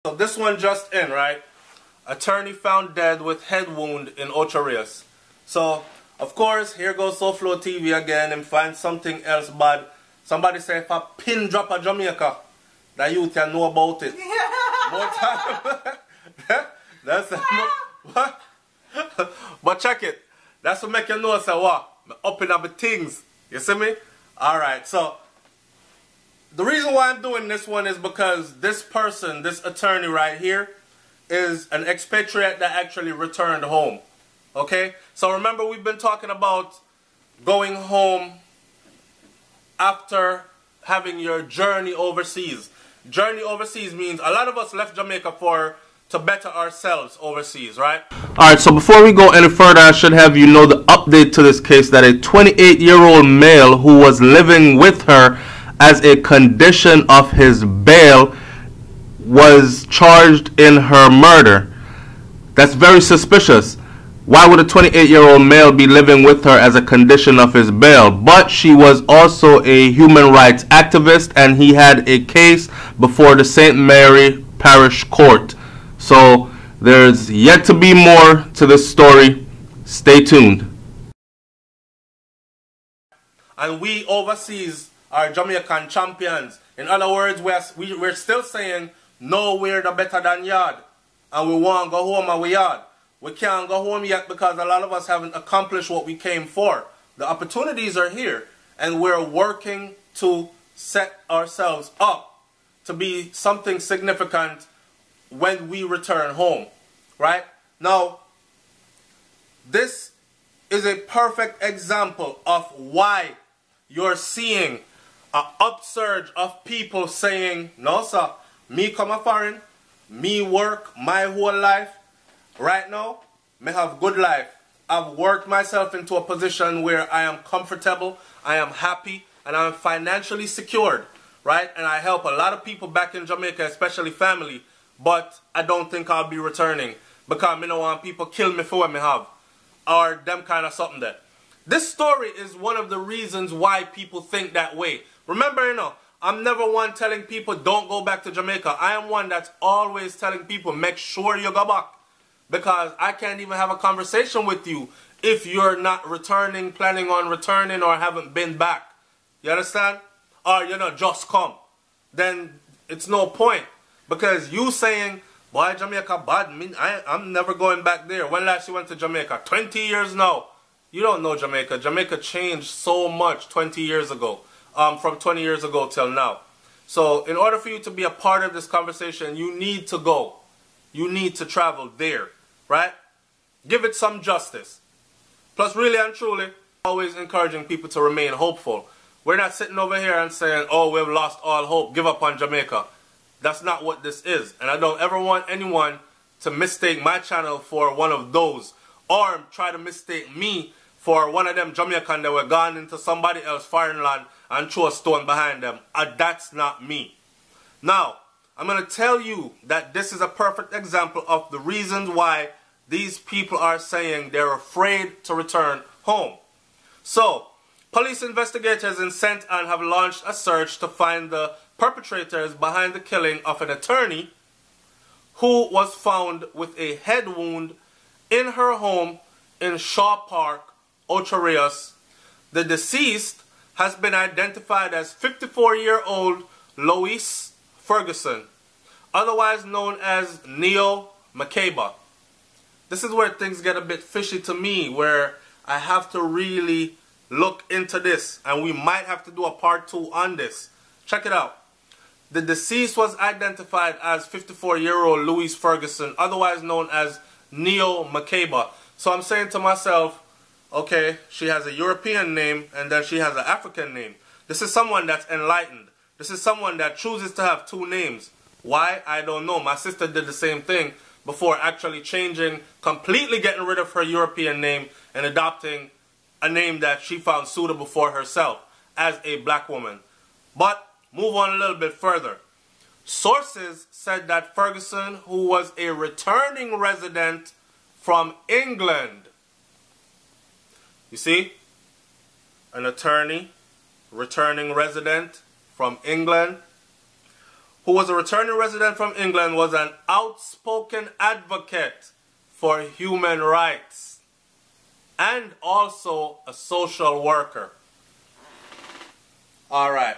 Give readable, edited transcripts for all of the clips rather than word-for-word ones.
So this one just in, right? Attorney found dead with head wound in Ocho Rios. So, of course, here goes SouFLoTV again and find something else bad. Somebody say if a pin drop a Jamaica, that you can know about it. More time. That's what? But check it. That's what make you know say what? Up in other things. You see me? Alright, so the reason why I'm doing this one is because this person, this attorney right here, is an expatriate that actually returned home. Okay? So remember, we've been talking about going home after having your journey overseas. Journey overseas means a lot of us left Jamaica to better ourselves overseas, right? Alright, so before we go any further, I should have you know the update to this case that a 28-year-old male who was living with her as a condition of his bail was charged in her murder. That's very suspicious. Why would a 28-year-old male be living with her as a condition of his bail? But she was also a human rights activist, and he had a case before the St. Mary Parish Court. So there's yet to be more to this story. Stay tuned. And we overseas are Jamaican champions. In other words, we're still saying, no, we're the better than yard. And we want to go home and we yard. We can't go home yet because a lot of us haven't accomplished what we came for. The opportunities are here. And we're working to set ourselves up to be something significant when we return home. Right? Now, this is a perfect example of why you're seeing an upsurge of people saying, no sir, me come a foreign, me work my whole life. Right now, me have good life. I've worked myself into a position where I am comfortable, I am happy, and I'm financially secured. Right? And I help a lot of people back in Jamaica, especially family. But I don't think I'll be returning because I don't want people kill me for what me have. Or them kind of something there. This story is one of the reasons why people think that way. Remember, you know, I'm never one telling people don't go back to Jamaica. I am one that's always telling people make sure you go back. Because I can't even have a conversation with you if you're not returning, planning on returning, or haven't been back. You understand? Or, you know, just come. Then it's no point. Because you saying, boy, Jamaica bad, I'm never going back there. When last you went to Jamaica? 20 years now. You don't know Jamaica. Jamaica changed so much 20 years ago. From 20 years ago till now. So in order for you to be a part of this conversation, you need to go. You need to travel there. Right? Give it some justice. Plus, really and truly, always encouraging people to remain hopeful. We're not sitting over here and saying, oh, we've lost all hope. Give up on Jamaica. That's not what this is. And I don't ever want anyone to mistake my channel for one of those. Or try to mistake me for one of them Jamaican that were gone into somebody else's foreign land and throw a stone behind them. That's not me. Now, I'm going to tell you that this is a perfect example of the reasons why these people are saying they're afraid to return home. So, police investigators in St. Ann have launched a search to find the perpetrators behind the killing of an attorney who was found with a head wound in her home in Shaw Park, Ocho Rios. The deceased has been identified as 54-year-old Louise Ferguson, otherwise known as Neo Makeba. This is where things get a bit fishy to me, where I have to really look into this, and we might have to do a part 2 on this. Check it out. The deceased was identified as 54-year-old Louise Ferguson, otherwise known as Neo Makeba. So I'm saying to myself, okay, she has a European name and then she has an African name. This is someone that's enlightened. This is someone that chooses to have 2 names. Why? I don't know. My sister did the same thing before actually changing, completely getting rid of her European name and adopting a name that she found suitable for herself as a black woman. But move on a little bit further. Sources said that Ferguson, who was a returning resident from England, you see, an attorney, returning resident from England, who was a returning resident from England, was an outspoken advocate for human rights and also a social worker. Alright.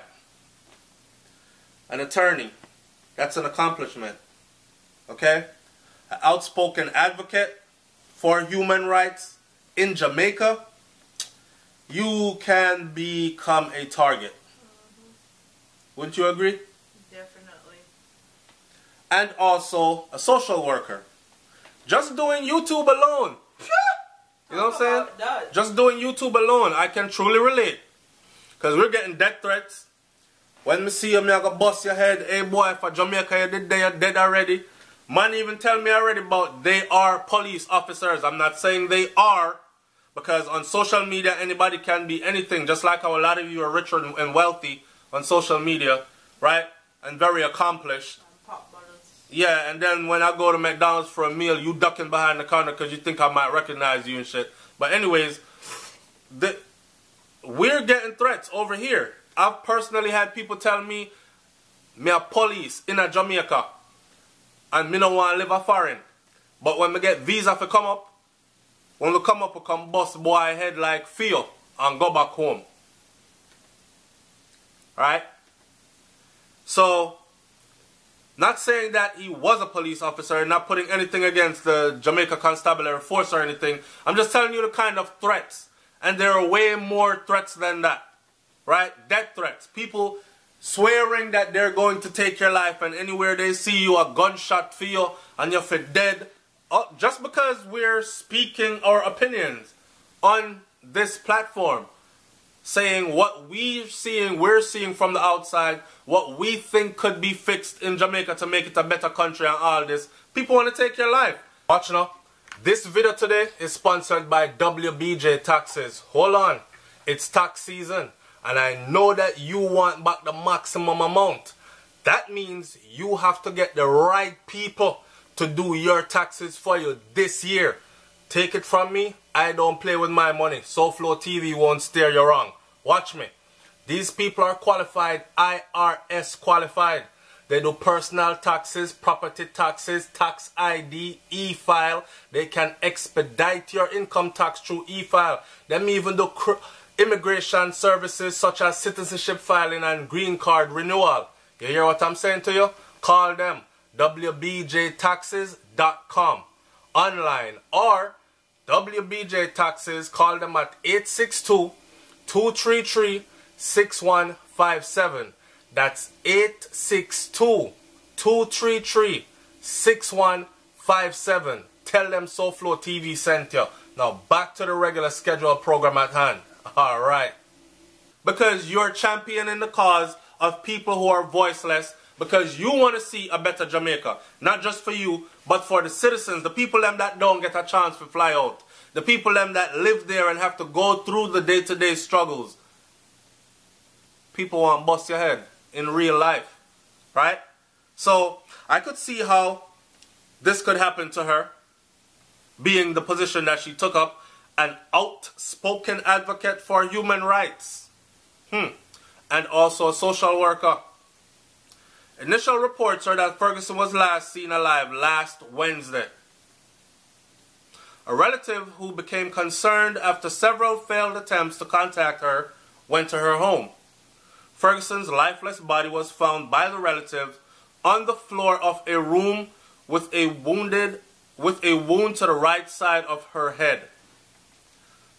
An attorney. That's an accomplishment. Okay? An outspoken advocate for human rights in Jamaica. You can become a target. Wouldn't you agree? Definitely. And also a social worker. Just doing YouTube alone. You know what I'm saying? Just doing YouTube alone, I can truly relate. Because we're getting death threats. When me see you, me I go bust your head. Hey boy, for Jamaica you're dead already. Man even tell me already about they are police officers. I'm not saying they are. Because on social media, anybody can be anything. Just like how a lot of you are rich and wealthy on social media. Right? And very accomplished. Yeah, and then when I go to McDonald's for a meal, you ducking behind the counter because you think I might recognize you and shit. But anyways, we're getting threats over here. I've personally had people tell me a police in a Jamaica and me don't want to live a foreign. But when me get visa for come up, when we come up, we come bust boy head like fear and go back home. Right? So, not saying that he was a police officer, not putting anything against the Jamaica Constabulary Force or anything. I'm just telling you the kind of threats. And there are way more threats than that. Right? Death threats. People swearing that they're going to take your life and anywhere they see you, a gunshot for you and you're for dead. Just because we're speaking our opinions on this platform. Saying what we're seeing from the outside, what we think could be fixed in Jamaica to make it a better country and all this. People want to take your life. Watch now. This video today is sponsored by WBJ Taxes. Hold on. It's tax season. And I know that you want back the maximum amount. That means you have to get the right people to do your taxes for you this year. Take it from me, I don't play with my money. SouFLoTV won't steer you wrong. Watch me. These people are qualified, IRS qualified. They do personal taxes, property taxes, tax ID, e-file. They can expedite your income tax through e-file. They even do immigration services such as citizenship filing and green card renewal. You hear what I'm saying to you? Call them. WBJTaxes.com. Online or WBJ Taxes, call them at 862-233-6157. That's 862-233-6157. Tell them SouFLoTV sent you. Now back to the regular scheduled program at hand. Alright. Because you're championing the cause of people who are voiceless. Because you want to see a better Jamaica. Not just for you, but for the citizens. The people them that don't get a chance to fly out. The people them that live there and have to go through the day-to-day struggles. People want to bust your head in real life. Right? So, I could see how this could happen to her. Being the position that she took up. An outspoken advocate for human rights. And also a social worker. Initial reports are that Ferguson was last seen alive last Wednesday. A relative who became concerned after several failed attempts to contact her went to her home. Ferguson's lifeless body was found by the relative on the floor of a room with a wound to the right side of her head.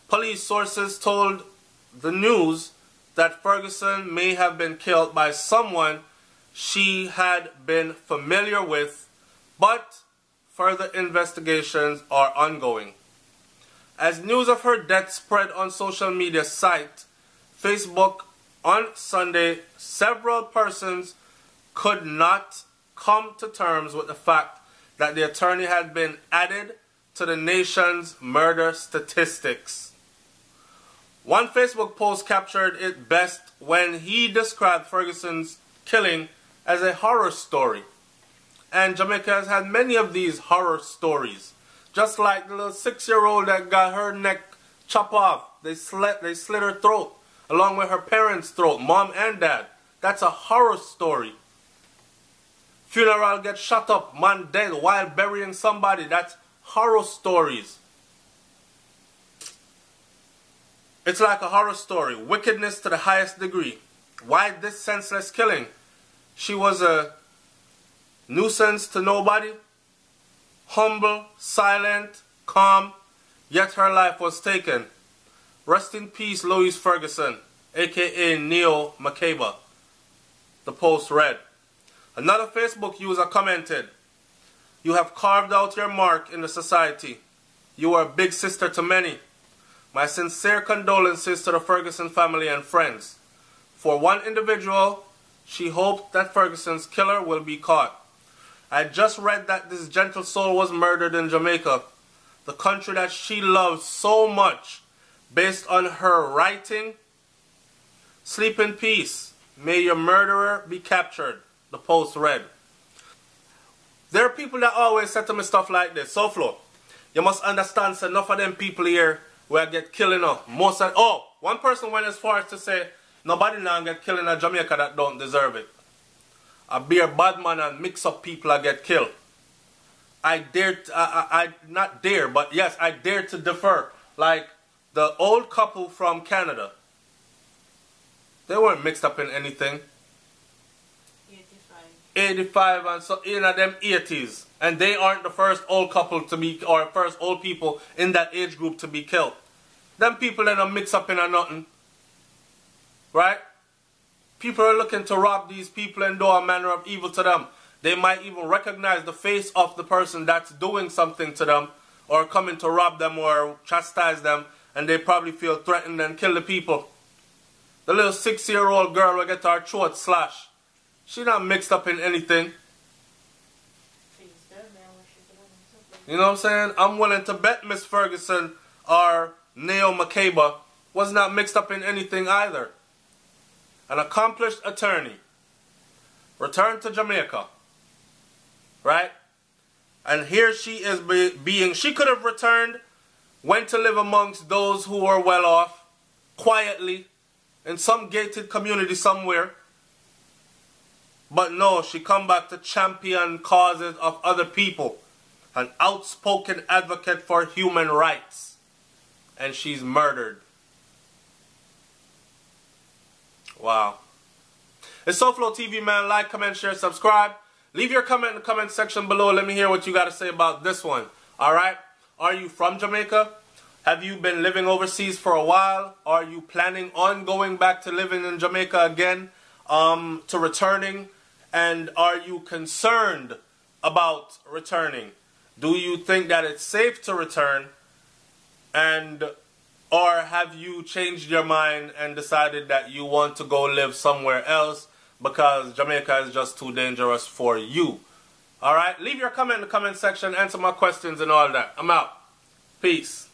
Police sources told the news that Ferguson may have been killed by someone she had been familiar with, but further investigations are ongoing. As news of her death spread on social media site Facebook on Sunday, several persons could not come to terms with the fact that the attorney had been added to the nation's murder statistics. One Facebook post captured it best when he described Ferguson's killing as a horror story. And Jamaica has had many of these horror stories. Just like the little 6-year-old that got her neck chopped off. They slit her throat along with her parents' throat, mom and dad. That's a horror story. Funeral get shot up, man dead while burying somebody. That's horror stories. It's like a horror story. Wickedness to the highest degree. Why this senseless killing? She was a nuisance to nobody. Humble, silent, calm. Yet her life was taken. Rest in peace, Louise Ferguson, aka Neo Makeba. The post read. Another Facebook user commented, "You have carved out your mark in the society. You are a big sister to many. My sincere condolences to the Ferguson family and friends. For one individual, she hoped that Ferguson's killer will be caught. I just read that this gentle soul was murdered in Jamaica, the country that she loves so much, based on her writing. Sleep in peace. May your murderer be captured," the post read. There are people that always say to me stuff like this. SouFlo, you must understand, so enough of them people here where get killed enough. One person went as far as to say, nobody now get killed in Jamaica that don't deserve it. A beer bad man and mix up people that get killed. I dare to defer. Like the old couple from Canada. They weren't mixed up in anything. 85 and so in them 80s. And they aren't the first old couple to be, or first old people in that age group to be killed. Them people that don't mix up in a nothing. Right? People are looking to rob these people and do a manner of evil to them. They might even recognize the face of the person that's doing something to them, or coming to rob them or chastise them, and they probably feel threatened and kill the people. The little 6-year-old girl will get her throat slashed. She not mixed up in anything. You know what I'm saying? I'm willing to bet Miss Ferguson or Neo Makeba was not mixed up in anything either. An accomplished attorney. Returned to Jamaica. Right? And here she is being, she could have returned, went to live amongst those who are well off, quietly, in some gated community somewhere. But no, she come back to champion causes of other people. An outspoken advocate for human rights. And she's murdered. Wow. It's SouFLoTV, man. Like, comment, share, subscribe. Leave your comment in the comment section below. Let me hear what you got to say about this one. Alright? Are you from Jamaica? Have you been living overseas for a while? Are you planning on going back to living in Jamaica again? To returning? And are you concerned about returning? Do you think that it's safe to return? Or have you changed your mind and decided that you want to go live somewhere else because Jamaica is just too dangerous for you? Alright? Leave your comment in the comment section. Answer my questions and all that. I'm out. Peace.